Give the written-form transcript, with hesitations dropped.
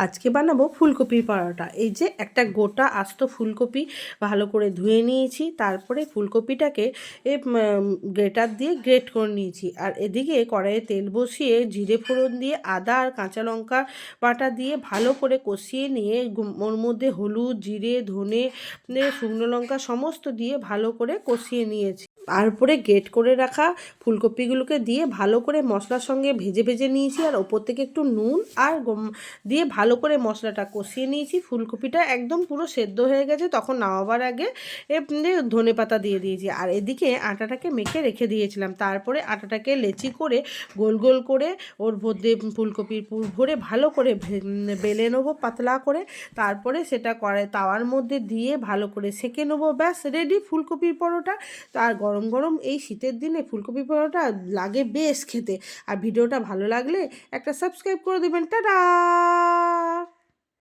আজকে বানাবো ফুলকপির পরোটা। এই যে একটা গোটা আস্ত ফুলকপি ভালো করে ধুয়ে নিয়েছি, তারপরে ফুলকপিটাকে গ্রেটার দিয়ে গ্রেট করে নিয়েছি। আর এদিকে কড়াইয়ে তেল বসিয়ে জিরে ফোড়ন দিয়ে আদা আর কাঁচা লঙ্কা বাটা দিয়ে ভালো করে কষিয়ে নিয়ে ওর মধ্যে হলুদ, জিরে, ধনে, শুকনো লঙ্কা সমস্ত দিয়ে ভালো করে কষিয়ে নিয়েছি। তারপরে গ্রেট করে রাখা ফুলকপিগুলোকে দিয়ে ভালো করে মশলার সঙ্গে ভেজে ভেজে নিয়েছি, আর ওপর থেকে একটু নুন আর দিয়ে ভালো করে মশলাটা কষিয়ে নিয়েছি। ফুলকপিটা একদম পুরো সেদ্ধ হয়ে গেছে, তখন নামাবার আগে ধনে পাতা দিয়ে দিয়েছি। আর এদিকে আটাটাকে মেখে রেখে দিয়েছিলাম। তারপরে আটাটাকে লেচি করে গোল গোল করে ওর মধ্যে ফুলকপির পুর ভরে ভালো করে বেলে নেবো পাতলা করে। তারপরে সেটা করে তাওয়ার মধ্যে দিয়ে ভালো করে সেঁকে নেবো। ব্যাস রেডি ফুলকপির পরোটা। আর গরম গরম এই শীতের দিনে ফুলকপি পরোটা লাগে বেশ খেতে। আর ভিডিওটা ভালো লাগলে একটা সাবস্ক্রাইব করে দেবেন। টাটা।